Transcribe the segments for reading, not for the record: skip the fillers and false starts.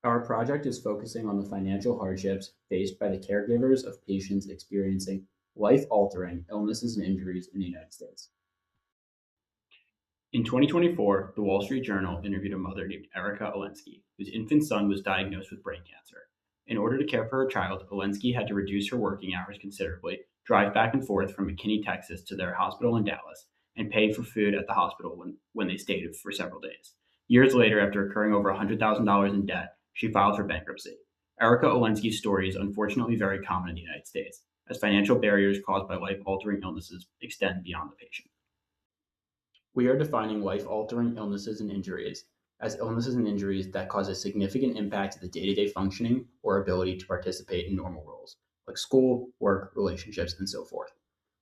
Our project is focusing on the financial hardships faced by the caregivers of patients experiencing life altering illnesses and injuries in the United States. In 2024, the Wall Street Journal interviewed a mother named Erica Olensky, whose infant son was diagnosed with brain cancer. In order to care for her child, Olensky had to reduce her working hours considerably, drive back and forth from McKinney, Texas to their hospital in Dallas, and pay for food at the hospital when they stayed for several days. Years later, after incurring over $100,000 in debt, she filed for bankruptcy. Erica Olensky's story is unfortunately very common in the United States, as financial barriers caused by life altering illnesses extend beyond the patient. We are defining life altering illnesses and injuries as illnesses and injuries that cause a significant impact to the day to day functioning or ability to participate in normal roles, like school, work, relationships, and so forth.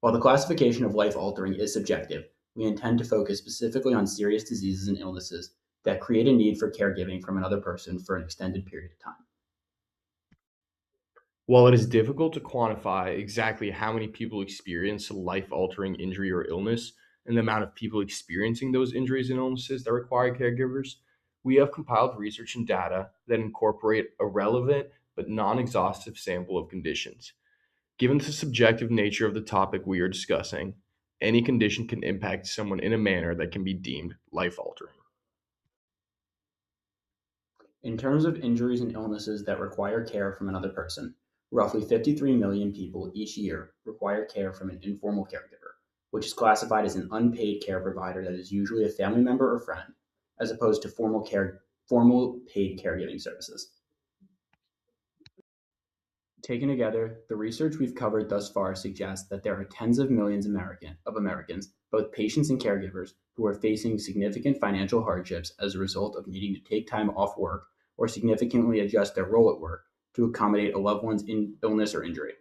While the classification of life altering is subjective, we intend to focus specifically on serious diseases and illnesses that create a need for caregiving from another person for an extended period of time. While it is difficult to quantify exactly how many people experience a life altering injury or illness and the amount of people experiencing those injuries and illnesses that require caregivers, we have compiled research and data that incorporate a relevant but non exhaustive sample of conditions. Given the subjective nature of the topic we are discussing, any condition can impact someone in a manner that can be deemed life altering. In terms of injuries and illnesses that require care from another person, roughly 53 million people each year require care from an informal caregiver, which is classified as an unpaid care provider that is usually a family member or friend, as opposed to formal paid caregiving services. Taken together, the research we've covered thus far suggests that there are tens of millions of Americans, both patients and caregivers, who are facing significant financial hardships as a result of needing to take time off work or significantly adjust their role at work to accommodate a loved one's illness or injury.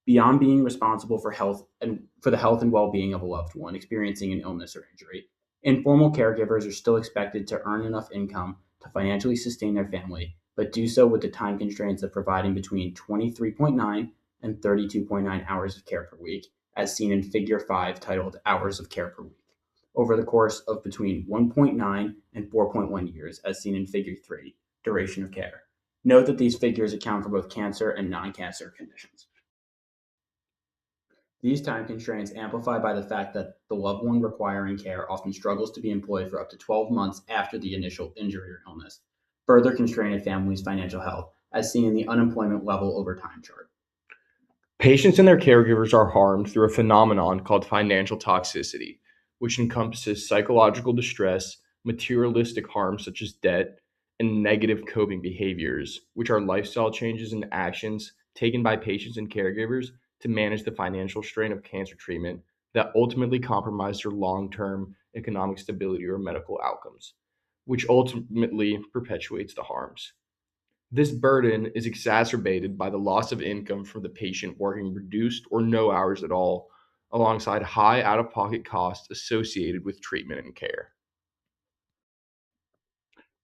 Beyond being responsible for the health and well-being of a loved one experiencing an illness or injury, informal caregivers are still expected to earn enough income to financially sustain their family, but do so with the time constraints of providing between 23.9 and 32.9 hours of care per week, as seen in Figure 5 titled Hours of Care per Week, over the course of between 1.9 and 4.1 years, as seen in Figure 3, Duration of Care. Note that these figures account for both cancer and non-cancer conditions. These time constraints amplified by the fact that the loved one requiring care often struggles to be employed for up to 12 months after the initial injury or illness, further constrain a family's financial health, as seen in the unemployment level over time chart. Patients and their caregivers are harmed through a phenomenon called financial toxicity, which encompasses psychological distress, materialistic harm such as debt, and negative coping behaviors, which are lifestyle changes and actions taken by patients and caregivers to manage the financial strain of cancer treatment that ultimately compromise their long term economic stability or medical outcomes, which ultimately perpetuates the harms. This burden is exacerbated by the loss of income from the patient working reduced or no hours at all, alongside high out of pocket costs associated with treatment and care.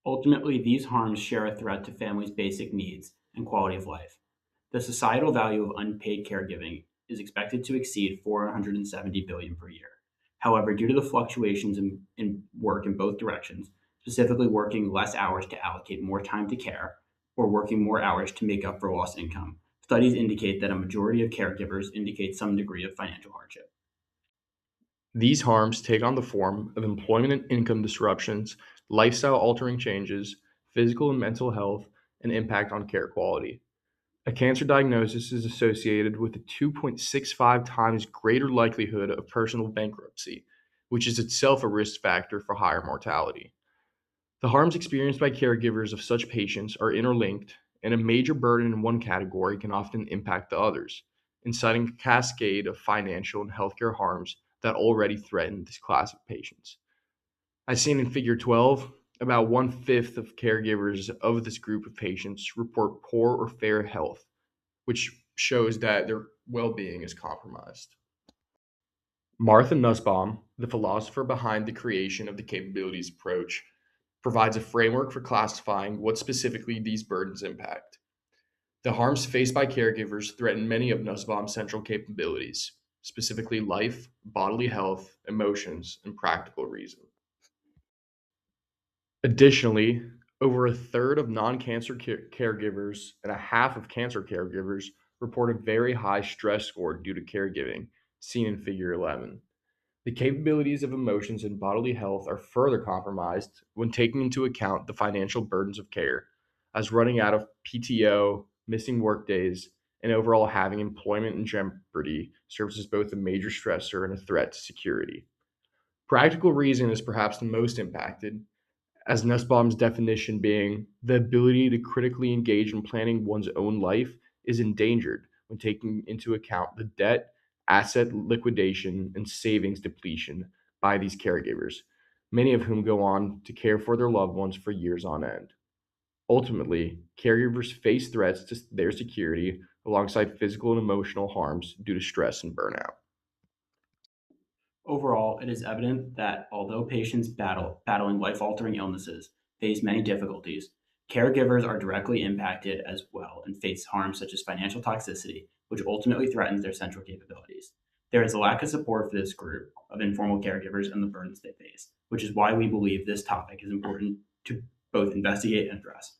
Ultimately, these harms share a threat to families' basic needs and quality of life. The societal value of unpaid caregiving is expected to exceed 470 billion dollars per year. However, due to the fluctuations in work in both directions, specifically working less hours to allocate more time to care or working more hours to make up for lost income, studies indicate that a majority of caregivers indicate some degree of financial hardship. These harms take on the form of employment and income disruptions, lifestyle altering changes, physical and mental health, and impact on care quality. A cancer diagnosis is associated with a 2.65 times greater likelihood of personal bankruptcy, which is itself a risk factor for higher mortality. The harms experienced by caregivers of such patients are interlinked, and a major burden in one category can often impact the others, inciting a cascade of financial and healthcare harms that already threaten this class of patients. As seen in Figure 12, about one fifth of caregivers of this group of patients report poor or fair health, which shows that their well being is compromised. Martha Nussbaum, the philosopher behind the creation of the capabilities approach, provides a framework for classifying what specifically these burdens impact. The harms faced by caregivers threaten many of Nussbaum's central capabilities, specifically life, bodily health, emotions, and practical reason. Additionally, Over a third of non cancer caregivers and a half of cancer caregivers report a very high stress score due to caregiving, seen in Figure 11. The capabilities of emotions and bodily health are further compromised when taking into account the financial burdens of care, as running out of PTO, missing workdays, and overall having employment in jeopardy serves as both a major stressor and a threat to security. Practical reason is perhaps the most impacted, as Nussbaum's definition being the ability to critically engage in planning one's own life is endangered when taking into account the debt, asset liquidation, and savings depletion by these caregivers, many of whom go on to care for their loved ones for years on end. Ultimately, caregivers face threats to their security alongside physical and emotional harms due to stress and burnout. Overall, it is evident that although patients battling life-altering illnesses face many difficulties, caregivers are directly impacted as well and face harms such as financial toxicity, which ultimately threatens their central capabilities. There is a lack of support for this group of informal caregivers and the burdens they face, which is why we believe this topic is important to both investigate and address.